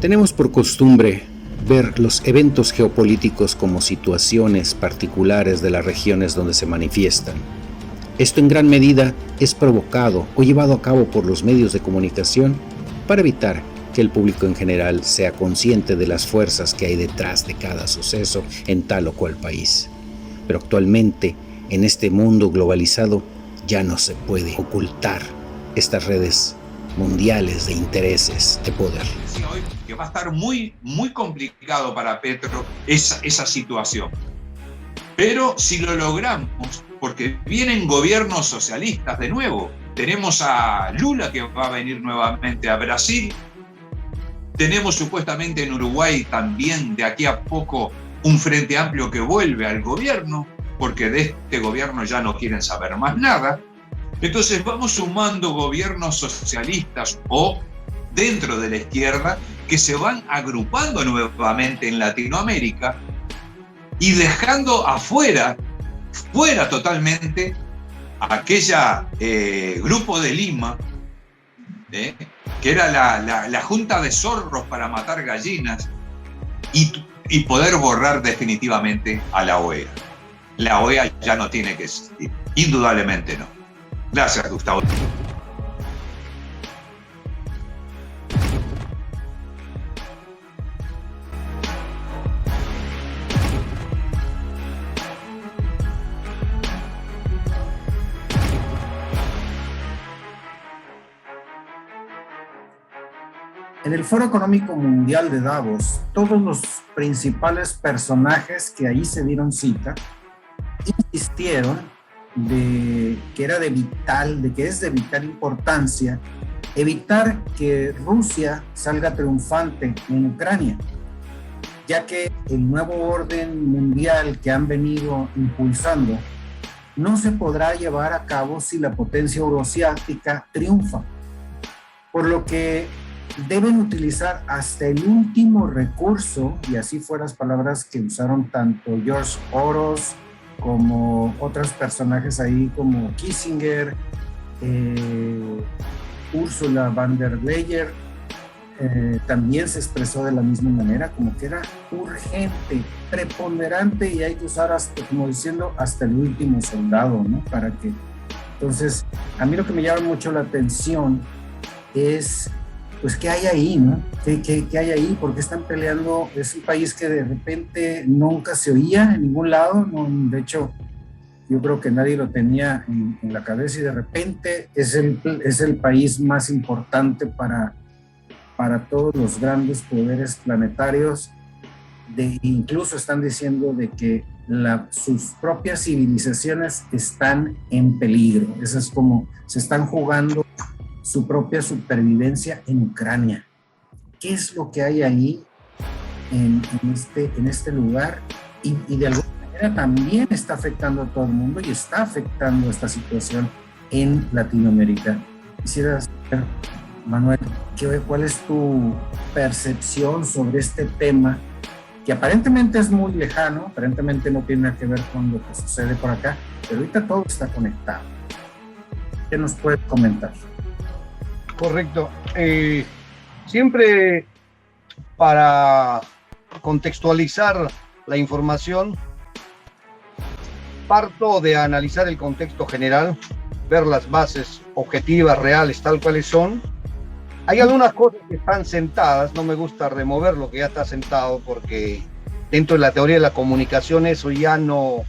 Tenemos por costumbre ver los eventos geopolíticos como situaciones particulares de las regiones donde se manifiestan. Esto en gran medida es provocado o llevado a cabo por los medios de comunicación para evitar que el público en general sea consciente de las fuerzas que hay detrás de cada suceso en tal o cual país. Pero actualmente, en este mundo globalizado, ya no se puede ocultar estas redes mundiales de intereses de poder. Hoy que va a estar muy complicado para Petro esa situación. Pero si lo logramos, porque vienen gobiernos socialistas de nuevo, tenemos a Lula que va a venir nuevamente a Brasil, tenemos supuestamente en Uruguay también de aquí a poco un Frente Amplio que vuelve al gobierno, porque de este gobierno ya no quieren saber más nada. Entonces vamos sumando gobiernos socialistas o dentro de la izquierda que se van agrupando nuevamente en Latinoamérica y dejando fuera totalmente aquella grupo de Lima, que era la junta de zorros para matar gallinas y poder borrar definitivamente a la OEA. La OEA ya no tiene que existir, indudablemente no. Gracias, Gustavo. En el Foro Económico Mundial de Davos, todos los principales personajes que ahí se dieron cita insistieron de que es de vital importancia evitar que Rusia salga triunfante en Ucrania, ya que el nuevo orden mundial que han venido impulsando no se podrá llevar a cabo si la potencia euroasiática triunfa, por lo que deben utilizar hasta el último recurso, y así fueron las palabras que usaron tanto George Soros como otros personajes ahí como Kissinger, Ursula von der Leyen, también se expresó de la misma manera, como que era urgente, preponderante y hay que usar hasta, como diciendo, hasta el último soldado, ¿no? Para que, entonces, a mí lo que me llama mucho la atención es pues qué hay ahí, ¿no? ¿Qué hay ahí? ¿Por qué están peleando? Es un país que de repente nunca se oía en ningún lado, no, de hecho, yo creo que nadie lo tenía en la cabeza y de repente es el país más importante para todos los grandes poderes planetarios. Incluso están diciendo de que sus propias civilizaciones están en peligro. Eso es como se están jugando su propia supervivencia en Ucrania. ¿Qué es lo que hay ahí en este lugar? Y de alguna manera también está afectando a todo el mundo y está afectando esta situación en Latinoamérica. Quisiera saber, Manuel, ¿cuál es tu percepción sobre este tema que aparentemente es muy lejano, aparentemente no tiene nada que ver con lo que sucede por acá, pero ahorita todo está conectado? ¿Qué nos puedes comentar? Correcto. Siempre para contextualizar la información, parto de analizar el contexto general, ver las bases objetivas, reales, tal cuales son. Hay algunas cosas que están sentadas, no me gusta remover lo que ya está sentado porque dentro de la teoría de la comunicación eso ya no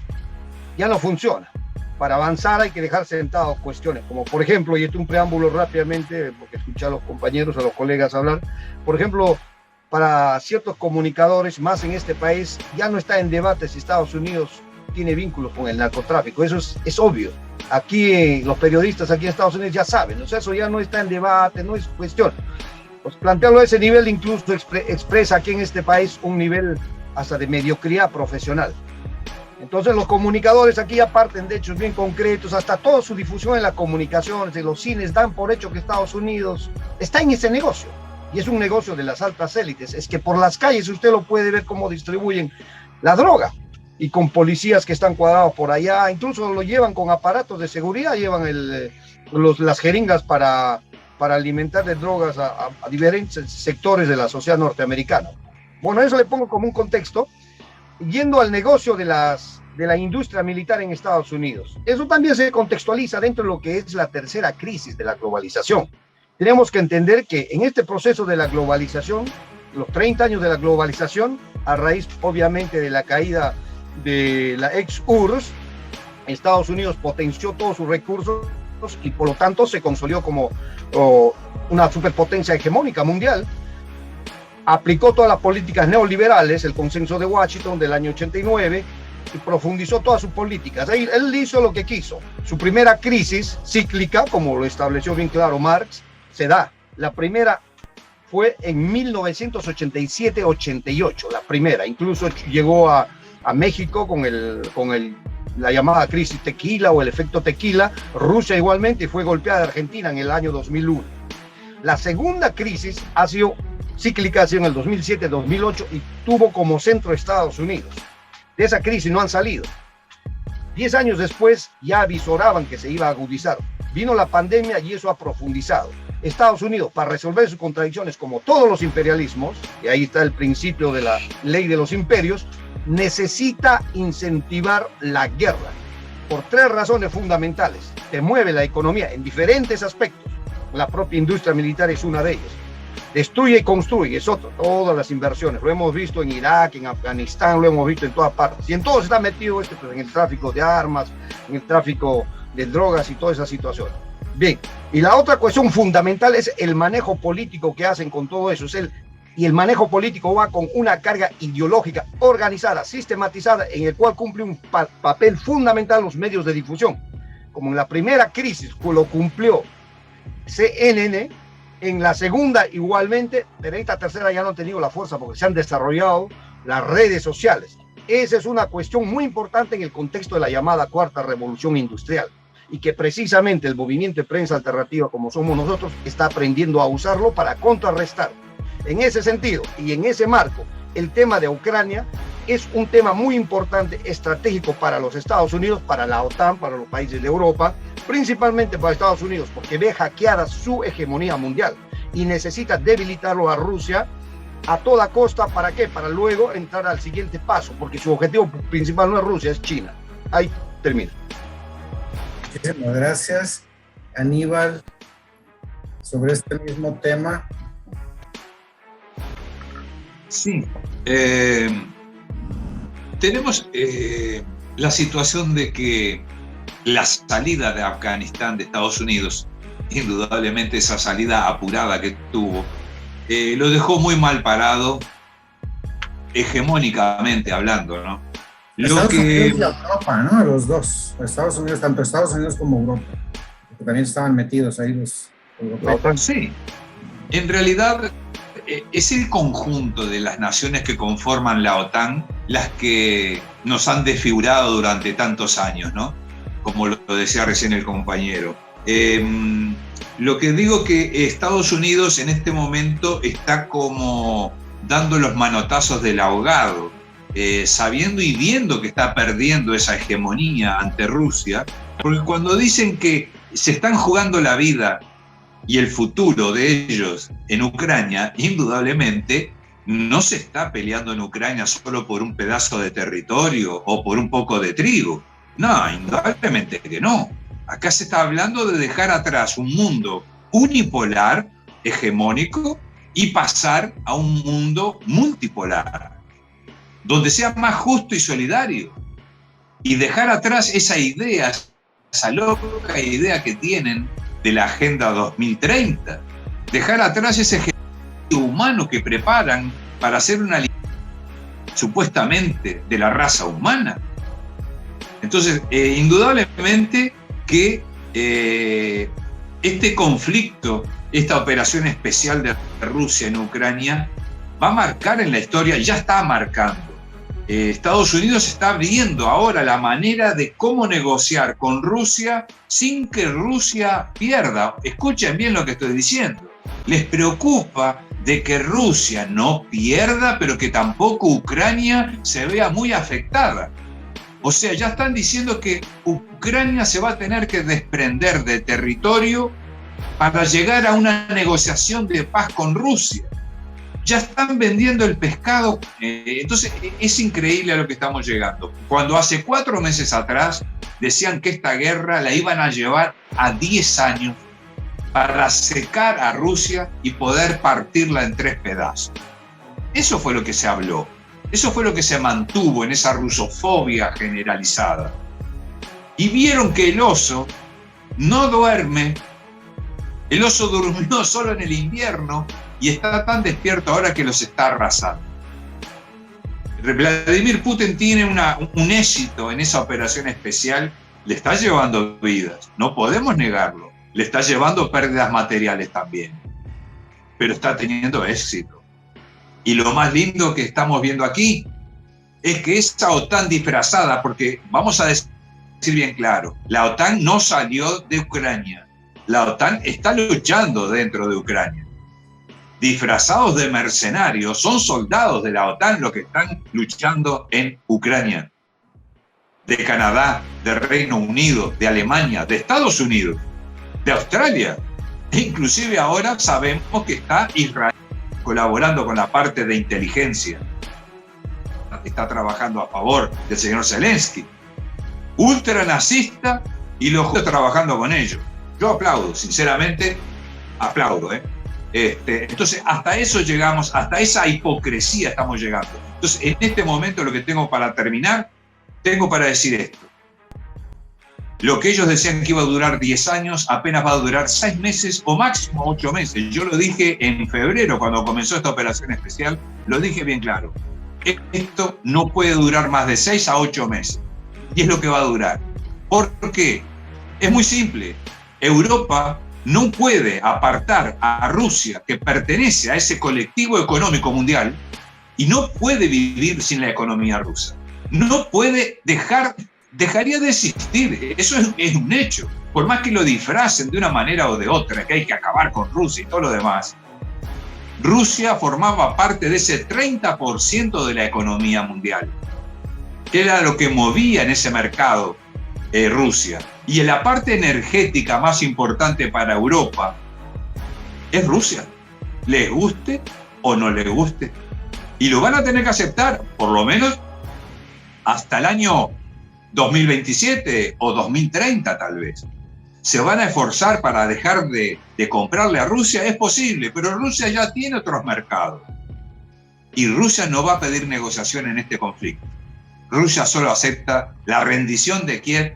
funciona. Para avanzar hay que dejar sentados cuestiones, como por ejemplo, y esto es un preámbulo rápidamente, porque escuché a los compañeros, a los colegas hablar, por ejemplo, para ciertos comunicadores, más en este país, ya no está en debate si Estados Unidos tiene vínculos con el narcotráfico, eso es obvio. Aquí los periodistas aquí en Estados Unidos ya saben, o sea, eso ya no está en debate, no es cuestión. Pues plantearlo a ese nivel incluso expresa aquí en este país un nivel hasta de mediocridad profesional. Entonces los comunicadores aquí ya parten de hechos bien concretos, hasta toda su difusión en las comunicaciones, en los cines, dan por hecho que Estados Unidos está en ese negocio, y es un negocio de las altas élites. Es que por las calles usted lo puede ver cómo distribuyen la droga, y con policías que están cuadrados por allá, incluso lo llevan con aparatos de seguridad, llevan las jeringas para para alimentar de drogas a diferentes sectores de la sociedad norteamericana. Bueno, eso le pongo como un contexto, yendo al negocio de la industria militar en Estados Unidos. Eso también se contextualiza dentro de lo que es la tercera crisis de la globalización. Tenemos que entender que en este proceso de la globalización, los 30 años de la globalización, a raíz obviamente de la caída de la ex-URSS, Estados Unidos potenció todos sus recursos y por lo tanto se consolidó como una superpotencia hegemónica mundial. Aplicó todas las políticas neoliberales, el consenso de Washington del año 89, y profundizó todas sus políticas. Él hizo lo que quiso. Su primera crisis cíclica, como lo estableció bien claro Marx, se da. La primera fue en 1987-88, la primera. Incluso llegó a México con la llamada crisis tequila o el efecto tequila. Rusia igualmente, y fue golpeada Argentina en el año 2001. La segunda crisis ha sido cíclica, ha sido en el 2007-2008 y tuvo como centro Estados Unidos. De esa crisis no han salido. 10 años después ya avisoraban que se iba a agudizar. Vino la pandemia y eso ha profundizado. Estados Unidos, para resolver sus contradicciones, como todos los imperialismos, y ahí está el principio de la ley de los imperios, necesita incentivar la guerra por 3 razones fundamentales. Te mueve la economía en diferentes aspectos. La propia industria militar es una de ellas. Destruye y construye, es otro. Todas las inversiones, lo hemos visto en Irak, en Afganistán, lo hemos visto en todas partes. Y en todo se está metido pues, en el tráfico de armas, en el tráfico de drogas y toda esa situación. Bien, y la otra cuestión fundamental es el manejo político que hacen con todo eso. Y el manejo político va con una carga ideológica organizada, sistematizada, en el cual cumple un papel fundamental los medios de difusión. Como en la primera crisis lo cumplió CNN, en la segunda igualmente, pero en esta tercera ya no han tenido la fuerza porque se han desarrollado las redes sociales. Esa es una cuestión muy importante en el contexto de la llamada cuarta revolución industrial, y que precisamente el movimiento de prensa alternativa como somos nosotros está aprendiendo a usarlo para contrarrestar. En ese sentido y en ese marco, el tema de Ucrania es un tema muy importante, estratégico para los Estados Unidos, para la OTAN, para los países de Europa, principalmente para Estados Unidos, porque ve hackeada su hegemonía mundial y necesita debilitarlo a Rusia a toda costa. ¿Para qué? Para luego entrar al siguiente paso, porque su objetivo principal no es Rusia, es China. Ahí termino. Muchísimas gracias, Aníbal. Sobre este mismo tema. Sí, tenemos la situación de que la salida de Afganistán de Estados Unidos, indudablemente esa salida apurada que tuvo, lo dejó muy mal parado, hegemónicamente hablando, ¿no? Estados Unidos y Europa, ¿no? Los dos, Estados Unidos, tanto Estados Unidos como Europa, porque también estaban metidos ahí los europeos. Sí, en realidad es el conjunto de las naciones que conforman la OTAN las que nos han desfigurado durante tantos años, ¿no? Como lo decía recién el compañero. Lo que digo que Estados Unidos en este momento está como dando los manotazos del ahogado, sabiendo y viendo que está perdiendo esa hegemonía ante Rusia, porque cuando dicen que se están jugando la vida y el futuro de ellos en Ucrania, indudablemente no se está peleando en Ucrania solo por un pedazo de territorio o por un poco de trigo. No, indudablemente que no. Acá se está hablando de dejar atrás un mundo unipolar, hegemónico, y pasar a un mundo multipolar, donde sea más justo y solidario, y dejar atrás esa idea, esa loca idea que tienen de la Agenda 2030, dejar atrás ese genocidio humano que preparan para hacer una supuestamente de la raza humana. Entonces, indudablemente que este conflicto, esta operación especial de Rusia en Ucrania, va a marcar en la historia, ya está marcando. Estados Unidos está viendo ahora la manera de cómo negociar con Rusia sin que Rusia pierda. Escuchen bien lo que estoy diciendo. Les preocupa de que Rusia no pierda, pero que tampoco Ucrania se vea muy afectada. O sea, ya están diciendo que Ucrania se va a tener que desprender de territorio para llegar a una negociación de paz con Rusia. Ya están vendiendo el pescado. Entonces es increíble a lo que estamos llegando. Cuando hace 4 meses atrás decían que esta guerra la iban a llevar a 10 años para secar a Rusia y poder partirla en 3 pedazos. Eso fue lo que se habló. Eso fue lo que se mantuvo en esa rusofobia generalizada. Y vieron que el oso no duerme. El oso durmió solo en el invierno y está tan despierto ahora que los está arrasando. Vladimir Putin tiene un éxito en esa operación especial, le está llevando vidas, no podemos negarlo, le está llevando pérdidas materiales también, pero está teniendo éxito. Y lo más lindo que estamos viendo aquí es que esa OTAN disfrazada, porque vamos a decir bien claro, la OTAN no salió de Ucrania, la OTAN está luchando dentro de Ucrania. Disfrazados de mercenarios, son soldados de la OTAN los que están luchando en Ucrania. De Canadá, de Reino Unido, de Alemania, de Estados Unidos, de Australia. E inclusive ahora sabemos que está Israel colaborando con la parte de inteligencia. Está trabajando a favor del señor Zelensky. Ultranazista y los justos trabajando con ellos. Yo aplaudo, sinceramente, aplaudo, Entonces, hasta eso llegamos, hasta esa hipocresía estamos llegando. Entonces, en este momento lo que tengo para terminar, tengo para decir esto. Lo que ellos decían que iba a durar 10 años, apenas va a durar 6 meses o máximo 8 meses. Yo lo dije en febrero, cuando comenzó esta operación especial, lo dije bien claro. Esto no puede durar más de 6 a 8 meses. Y es lo que va a durar. ¿Por qué? Es muy simple. Europa no puede apartar a Rusia, que pertenece a ese colectivo económico mundial, y no puede vivir sin la economía rusa. No puede dejaría de existir. Eso es un hecho. Por más que lo disfracen de una manera o de otra, que hay que acabar con Rusia y todo lo demás, Rusia formaba parte de ese 30% de la economía mundial, que era lo que movía en ese mercado Rusia. Y en la parte energética más importante para Europa es Rusia, les guste o no les guste. Y lo van a tener que aceptar, por lo menos hasta el año 2027 o 2030 tal vez. ¿Se van a esforzar para dejar de comprarle a Rusia? Es posible, pero Rusia ya tiene otros mercados. Y Rusia no va a pedir negociación en este conflicto. Rusia solo acepta la rendición de Kiev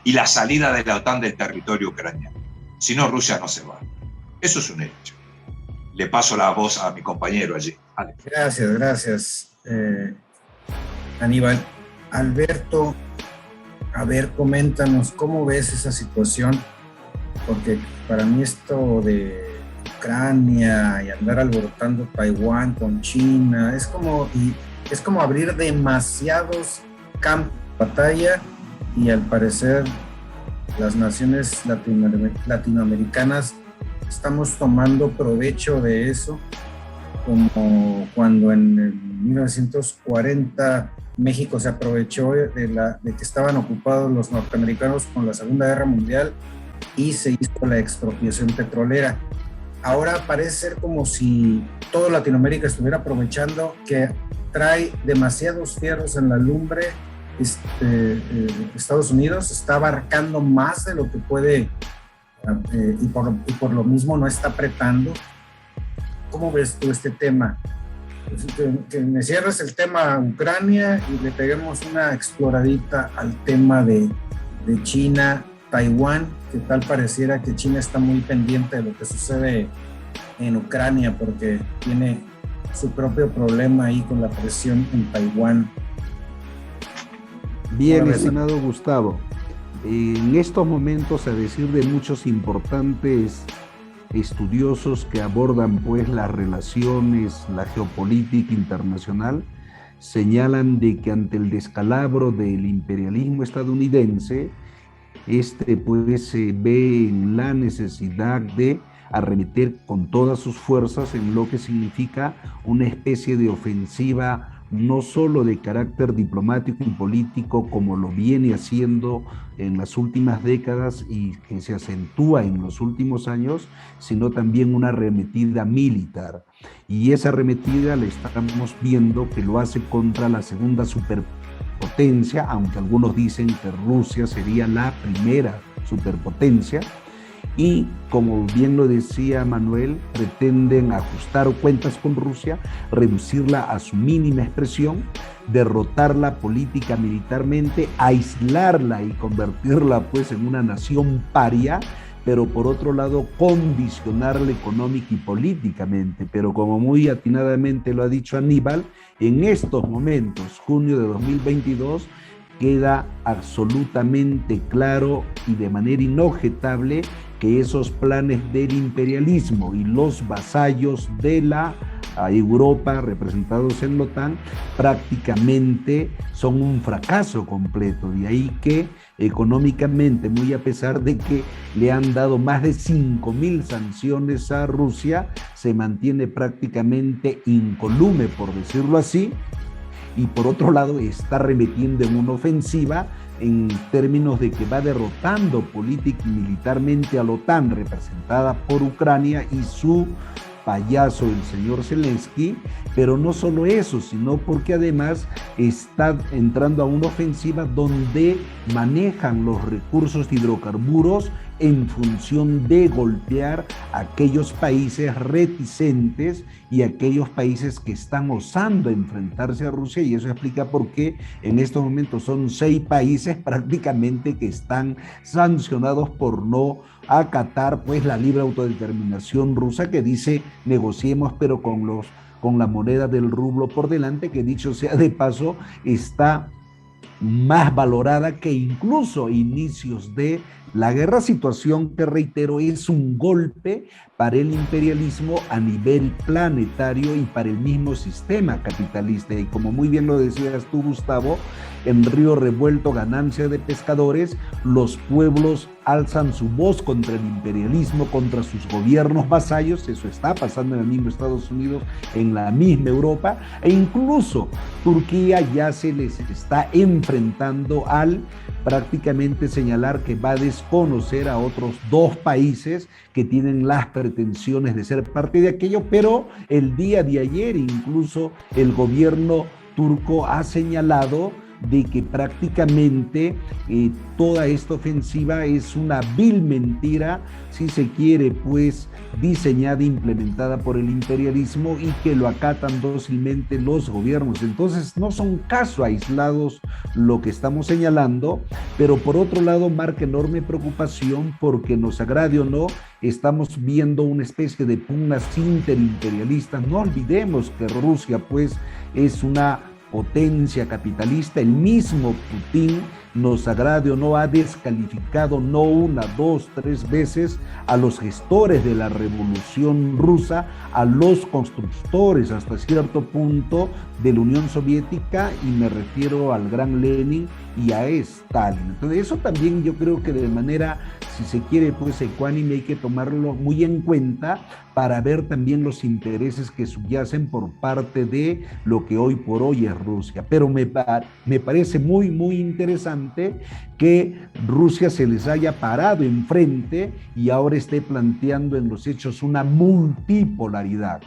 y la salida de la OTAN del territorio ucraniano. Si no, Rusia no se va. Eso es un hecho. Le paso la voz a mi compañero allí. Alex. Gracias. Aníbal. Alberto, a ver, coméntanos, ¿cómo ves esa situación? Porque para mí esto de Ucrania y andar alborotando Taiwán con China, es como abrir demasiados campos de batalla, y al parecer las naciones latinoamericanas estamos tomando provecho de eso, como cuando en 1940 México se aprovechó de que estaban ocupados los norteamericanos con la Segunda Guerra Mundial y se hizo la expropiación petrolera. Ahora parece ser como si toda Latinoamérica estuviera aprovechando que trae demasiados fierros en la lumbre. Estados Unidos está abarcando más de lo que puede y por lo mismo no está apretando. ¿Cómo ves tú este tema? Que me cierres el tema Ucrania y le peguemos una exploradita al tema de China, Taiwán, que tal pareciera que China está muy pendiente de lo que sucede en Ucrania porque tiene su propio problema ahí con la presión en Taiwán. Bien, estimado Gustavo, en estos momentos, a decir de muchos importantes estudiosos que abordan pues las relaciones, la geopolítica internacional, señalan de que ante el descalabro del imperialismo estadounidense, pues se ve en la necesidad de arremeter con todas sus fuerzas en lo que significa una especie de ofensiva no solo de carácter diplomático y político como lo viene haciendo en las últimas décadas y que se acentúa en los últimos años, sino también una arremetida militar. Y esa arremetida la estamos viendo que lo hace contra la segunda superpotencia, aunque algunos dicen que Rusia sería la primera superpotencia. Y como bien lo decía Manuel, pretenden ajustar cuentas con Rusia, reducirla a su mínima expresión, derrotarla política, militarmente, aislarla y convertirla pues en una nación paria, pero por otro lado condicionarla económica y políticamente. Pero como muy atinadamente lo ha dicho Aníbal, en estos momentos, junio de 2022, queda absolutamente claro y de manera inobjetable que esos planes del imperialismo y los vasallos de la Europa representados en la OTAN prácticamente son un fracaso completo. De ahí que económicamente, muy a pesar de que le han dado más de 5.000 sanciones a Rusia, se mantiene prácticamente incólume, por decirlo así, y por otro lado está remetiendo en una ofensiva en términos de que va derrotando política y militarmente a la OTAN, representada por Ucrania y su payaso, el señor Zelensky, pero no solo eso, sino porque además está entrando a una ofensiva donde manejan los recursos de hidrocarburos en función de golpear a aquellos países reticentes y aquellos países que están osando enfrentarse a Rusia, y eso explica por qué en estos momentos son 6 países prácticamente que están sancionados por no acatar pues la libre autodeterminación rusa, que dice negociemos pero con la moneda del rublo por delante, que dicho sea de paso está más valorada que incluso inicios de la guerra, situación que, reitero, es un golpe para el imperialismo a nivel planetario y para el mismo sistema capitalista. Y como muy bien lo decías tú, Gustavo, en río revuelto, ganancia de pescadores, los pueblos alzan su voz contra el imperialismo, contra sus gobiernos vasallos. Eso está pasando en el mismo Estados Unidos, en la misma Europa, e incluso Turquía ya se les está enfrentando al prácticamente señalar que va a desconocer a otros 2 países que tienen las pretensiones de ser parte de aquello, pero el día de ayer incluso el gobierno turco ha señalado de que prácticamente toda esta ofensiva es una vil mentira, si se quiere, pues diseñada e implementada por el imperialismo, y que lo acatan dócilmente los gobiernos. Entonces no son casos aislados lo que estamos señalando, pero por otro lado marca enorme preocupación porque, nos agrade o no, estamos viendo una especie de pugnas interimperialistas. No olvidemos que Rusia pues es una potencia capitalista. El mismo Putin, nos agrade o no, ha descalificado no 1, 2, 3 veces a los gestores de la revolución rusa, a los constructores hasta cierto punto de la Unión Soviética, y me refiero al gran Lenin y a Stalin. Entonces eso también yo creo que de manera, si se quiere, pues ecuánime, hay que tomarlo muy en cuenta para ver también los intereses que subyacen por parte de lo que hoy por hoy es Rusia. Pero me parece muy, muy interesante que Rusia se les haya parado enfrente y ahora esté planteando en los hechos una multipolaridad.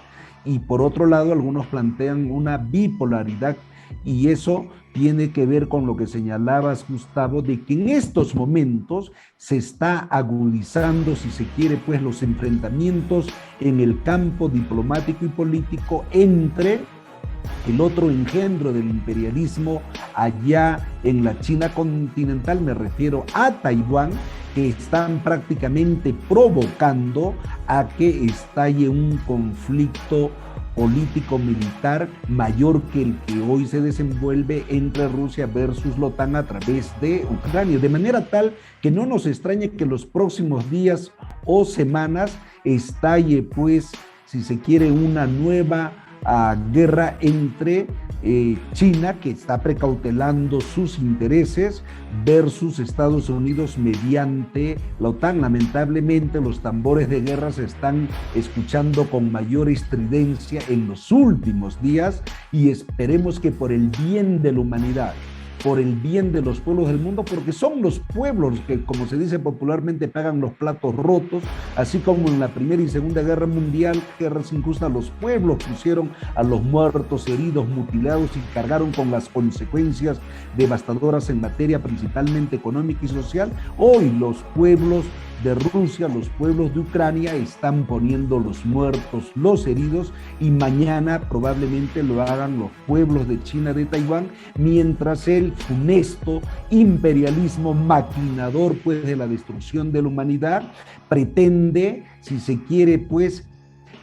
Y por otro lado, algunos plantean una bipolaridad, y eso tiene que ver con lo que señalabas, Gustavo, de que en estos momentos se está agudizando, si se quiere, pues los enfrentamientos en el campo diplomático y político entre el otro engendro del imperialismo allá en la China continental, me refiero a Taiwán, que están prácticamente provocando a que estalle un conflicto político-militar mayor que el que hoy se desenvuelve entre Rusia versus la OTAN a través de Ucrania, de manera tal que no nos extrañe que los próximos días o semanas estalle, pues, si se quiere, una nueva guerra entre China, que está precautelando sus intereses, versus Estados Unidos mediante la OTAN. Lamentablemente, los tambores de guerra se están escuchando con mayor estridencia en los últimos días, y esperemos que por el bien de la humanidad, por el bien de los pueblos del mundo, porque son los pueblos que, como se dice popularmente, pagan los platos rotos, así como en la Primera y Segunda Guerra Mundial, guerras injustas, los pueblos pusieron a los muertos, heridos, mutilados y cargaron con las consecuencias devastadoras en materia principalmente económica y social. Hoy los pueblos de Rusia, los pueblos de Ucrania están poniendo los muertos, los heridos, y mañana probablemente lo hagan los pueblos de China, de Taiwán, mientras el funesto imperialismo maquinador pues de la destrucción de la humanidad pretende, si se quiere, pues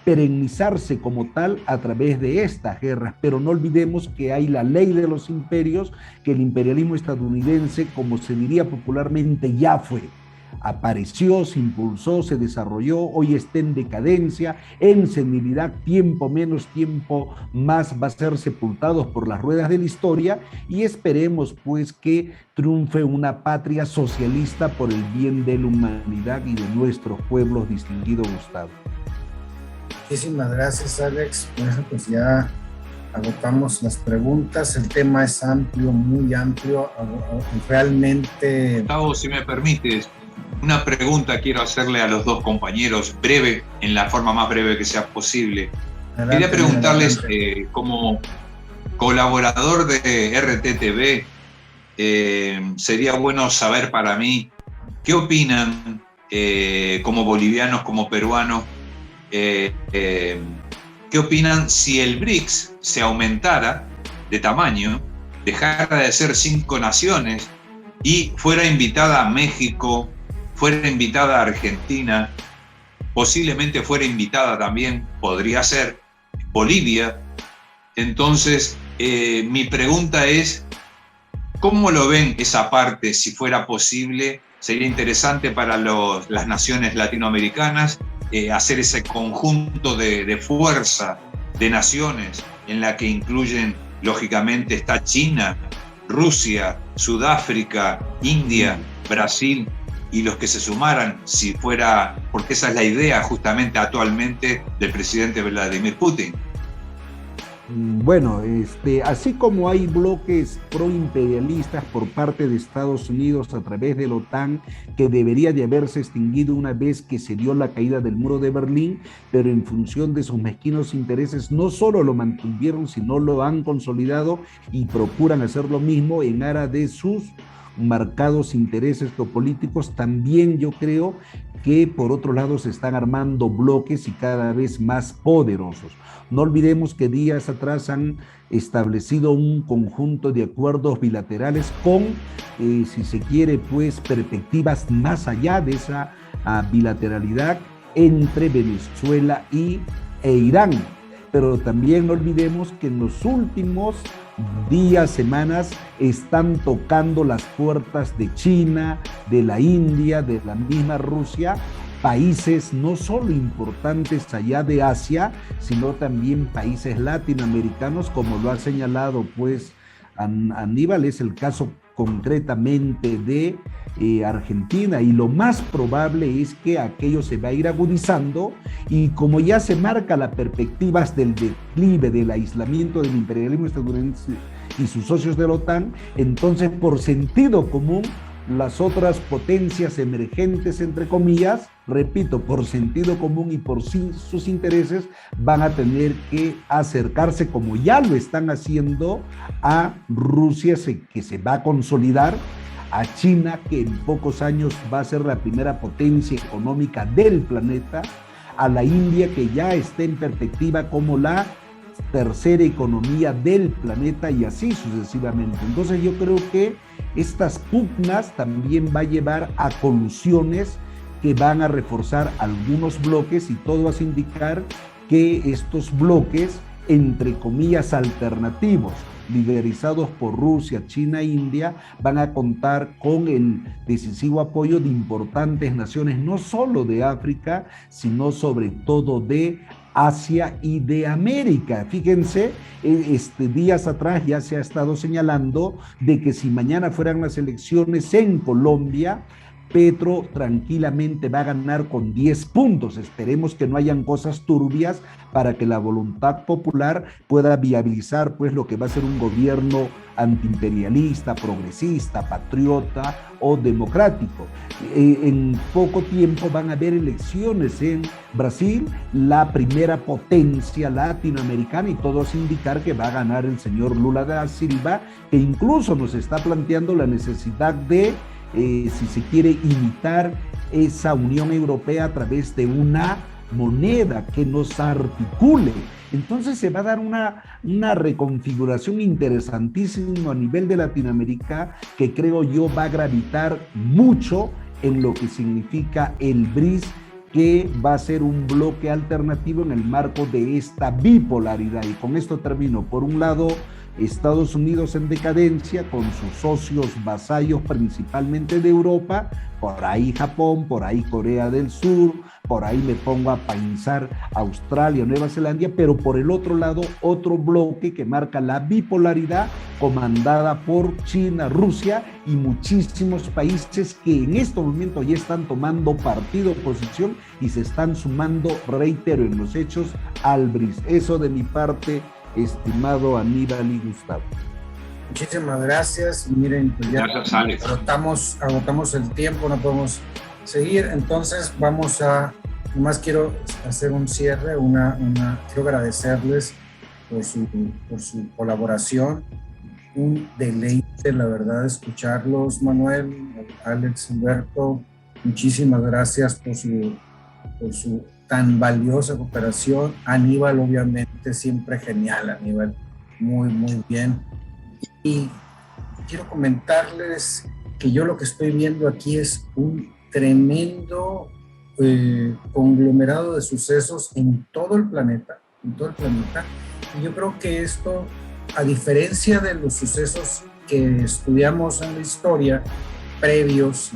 perennizarse como tal a través de estas guerras. Pero no olvidemos que hay la ley de los imperios, que el imperialismo estadounidense, como se diría popularmente, ya fue. Apareció, se impulsó, se desarrolló, hoy está en decadencia, en senilidad, tiempo menos, tiempo más, va a ser sepultado por las ruedas de la historia, y esperemos pues que triunfe una patria socialista por el bien de la humanidad y de nuestros pueblos, distinguido Gustavo. Muchísimas gracias, Alex. Por eso pues ya agotamos las preguntas. El tema es amplio, muy amplio. Realmente... Gustavo, si me permites, una pregunta quiero hacerle a los dos compañeros, breve, en la forma más breve que sea posible. Adelante, quería preguntarles, como colaborador de RTTV, sería bueno saber para mí qué opinan, como bolivianos, como peruanos, qué opinan si el BRICS se aumentara de tamaño, dejara de ser 5 naciones y fuera invitada a México, fuera invitada a Argentina, posiblemente fuera invitada también, podría ser, Bolivia. Entonces, mi pregunta es, ¿cómo lo ven esa parte? Si fuera posible, sería interesante para las naciones latinoamericanas hacer ese conjunto de fuerza de naciones en la que incluyen, lógicamente, está China, Rusia, Sudáfrica, India, Brasil, y los que se sumaran, si fuera, porque esa es la idea justamente actualmente del presidente Vladimir Putin. Bueno, así como hay bloques proimperialistas por parte de Estados Unidos a través de la OTAN, que debería de haberse extinguido una vez que se dio la caída del muro de Berlín, pero en función de sus mezquinos intereses no solo lo mantuvieron, sino lo han consolidado y procuran hacer lo mismo en aras de sus marcados intereses geopolíticos. También yo creo que por otro lado se están armando bloques y cada vez más poderosos. No olvidemos que días atrás han establecido un conjunto de acuerdos bilaterales con, si se quiere, pues perspectivas más allá de esa bilateralidad entre Venezuela e Irán. Pero también no olvidemos que en los últimos días, semanas, están tocando las puertas de China, de la India, de la misma Rusia, países no solo importantes allá de Asia, sino también países latinoamericanos, como lo ha señalado pues Aníbal. Es el caso concretamente de Argentina, y lo más probable es que aquello se va a ir agudizando, y como ya se marca las perspectivas del declive, del aislamiento del imperialismo estadounidense y sus socios de la OTAN, entonces por sentido común las otras potencias emergentes, entre comillas, repito, por sentido común y por sus intereses, van a tener que acercarse, como ya lo están haciendo, a Rusia, que se va a consolidar, a China, que en pocos años va a ser la primera potencia económica del planeta, a la India, que ya está en perspectiva como la tercera economía del planeta, y así sucesivamente. Entonces yo creo que estas pugnas también va a llevar a colusiones que van a reforzar algunos bloques, y todo hace indicar que estos bloques, entre comillas, alternativos, liderizados por Rusia, China e India, van a contar con el decisivo apoyo de importantes naciones, no solo de África, sino sobre todo de Asia y de América. Fíjense, días atrás ya se ha estado señalando de que si mañana fueran las elecciones en Colombia, Petro tranquilamente va a ganar con 10 puntos. Esperemos que no hayan cosas turbias para que la voluntad popular pueda viabilizar pues lo que va a ser un gobierno antiimperialista, progresista, patriota o democrático. En poco tiempo van a haber elecciones en Brasil, la primera potencia latinoamericana, y todos indicar que va a ganar el señor Lula da Silva, que incluso nos está planteando la necesidad de si se quiere imitar esa Unión Europea a través de una moneda que nos articule. Entonces se va a dar una reconfiguración interesantísima a nivel de Latinoamérica, que creo yo va a gravitar mucho en lo que significa el BRICS, que va a ser un bloque alternativo en el marco de esta bipolaridad. Y con esto termino. Por un lado, Estados Unidos en decadencia, con sus socios vasallos principalmente de Europa, por ahí Japón, por ahí Corea del Sur, por ahí me pongo a pensar Australia, Nueva Zelanda, pero por el otro lado, otro bloque que marca la bipolaridad, comandada por China, Rusia y muchísimos países que en este momento ya están tomando partido, posición, y se están sumando, reitero, en los hechos al BRICS. Eso de mi parte, estimado Aníbal y Gustavo. Muchísimas gracias. Miren, pues ya agotamos el tiempo, no podemos seguir. Entonces nomás quiero hacer un cierre, quiero agradecerles por su colaboración. Un deleite, la verdad, escucharlos, Manuel, Alex, Humberto. Muchísimas gracias por su tan valiosa cooperación. Aníbal, obviamente, siempre genial, Aníbal, muy, muy bien. Y quiero comentarles que yo lo que estoy viendo aquí es un tremendo conglomerado de sucesos en todo el planeta, y yo creo que esto, a diferencia de los sucesos que estudiamos en la historia previos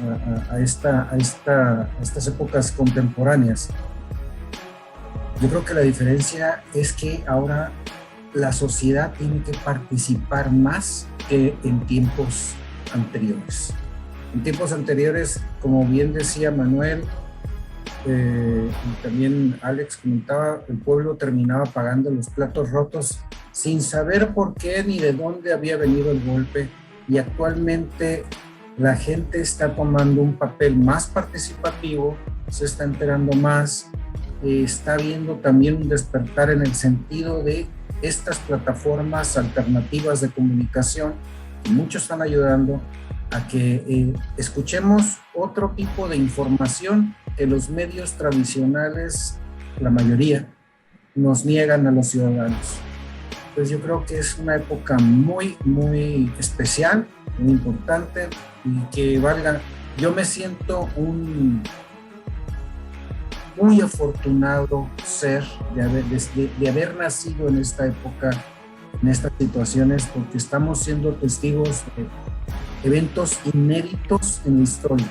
a estas épocas contemporáneas, yo creo que la diferencia es que ahora la sociedad tiene que participar más que en tiempos anteriores. En tiempos anteriores, como bien decía Manuel, y también Alex comentaba, el pueblo terminaba pagando los platos rotos sin saber por qué ni de dónde había venido el golpe, y actualmente la gente está tomando un papel más participativo, se está enterando más, está viendo también un despertar en el sentido de estas plataformas alternativas de comunicación, y muchos están ayudando a que escuchemos otro tipo de información que los medios tradicionales, la mayoría, nos niegan a los ciudadanos. Entonces yo creo que es una época muy, muy especial, muy importante, y que yo me siento muy afortunado ser de haber nacido en esta época, en estas situaciones, porque estamos siendo testigos de eventos inéditos en la historia.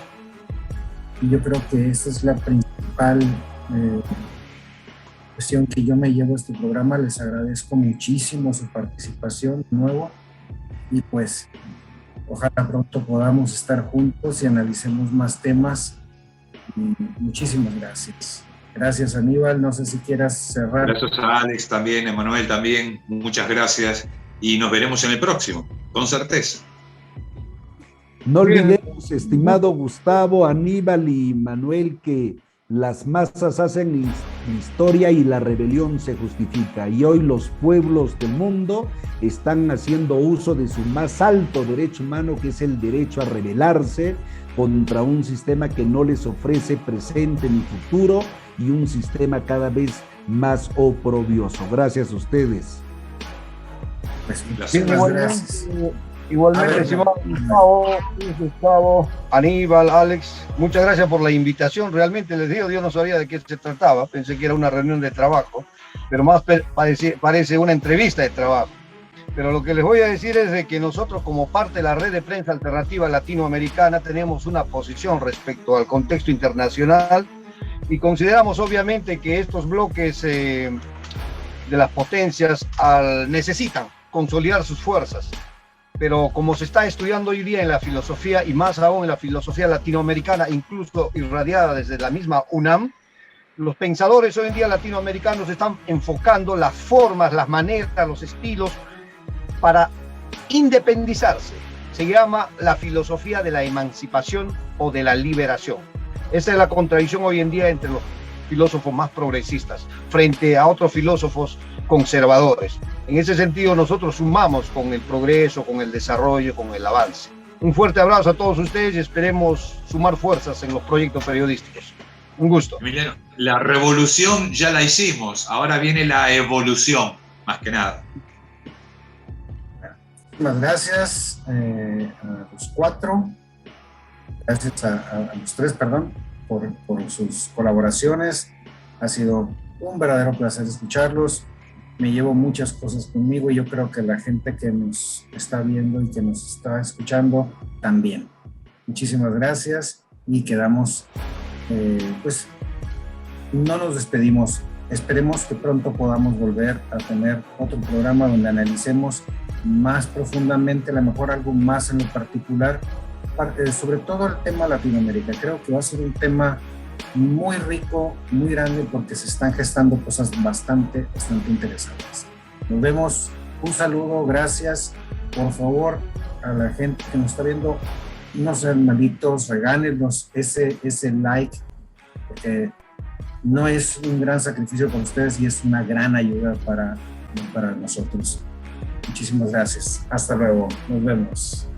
Y yo creo que esa es la principal cuestión que yo me llevo a este programa. Les agradezco muchísimo su participación de nuevo, y pues ojalá pronto podamos estar juntos y analicemos más temas. Muchísimas gracias. Gracias, Aníbal. No sé si quieras cerrar. Gracias a Alex también, Emanuel también. Muchas gracias. Y nos veremos en el próximo, con certeza. No olvidemos, estimado Gustavo, Aníbal y Manuel, que las masas hacen historia y la rebelión se justifica. Y hoy los pueblos del mundo están haciendo uso de su más alto derecho humano, que es el derecho a rebelarse contra un sistema que no les ofrece presente ni futuro, y un sistema cada vez más oprobioso. Gracias a ustedes. Pues, gracias. Igualmente, estimado Gustavo, Aníbal, Alex, muchas gracias por la invitación. Realmente les digo, yo no sabía de qué se trataba, pensé que era una reunión de trabajo, pero más parece una entrevista de trabajo. Pero lo que les voy a decir es de que nosotros, como parte de la red de prensa alternativa latinoamericana, tenemos una posición respecto al contexto internacional Y consideramos obviamente que estos bloques de las potencias necesitan consolidar sus fuerzas. Pero como se está estudiando hoy día en la filosofía, y más aún en la filosofía latinoamericana, incluso irradiada desde la misma UNAM, los pensadores hoy en día latinoamericanos están enfocando las formas, las maneras, los estilos para independizarse. Se llama la filosofía de la emancipación o de la liberación. Esa es la contradicción hoy en día entre los filósofos más progresistas frente a otros filósofos conservadores. En ese sentido, nosotros sumamos con el progreso, con el desarrollo, con el avance. Un fuerte abrazo a todos ustedes y esperemos sumar fuerzas en los proyectos periodísticos. Un gusto. Emiliano, la revolución ya la hicimos, ahora viene la evolución, más que nada. Muchas gracias a los cuatro, gracias a los tres, perdón, por sus colaboraciones. Ha sido un verdadero placer escucharlos. Me llevo muchas cosas conmigo y yo creo que la gente que nos está viendo y que nos está escuchando también. Muchísimas gracias y quedamos, pues no nos despedimos. Esperemos que pronto podamos volver a tener otro programa donde analicemos más profundamente, a lo mejor algo más en lo particular, sobre todo el tema Latinoamérica. Creo que va a ser un tema muy rico, muy grande, porque se están gestando cosas bastante interesantes. Nos vemos, un saludo, gracias. Por favor, a la gente que nos está viendo, no sean malitos, regálenos ese like, porque no es un gran sacrificio para ustedes y es una gran ayuda para nosotros. Muchísimas gracias. Hasta luego. Nos vemos.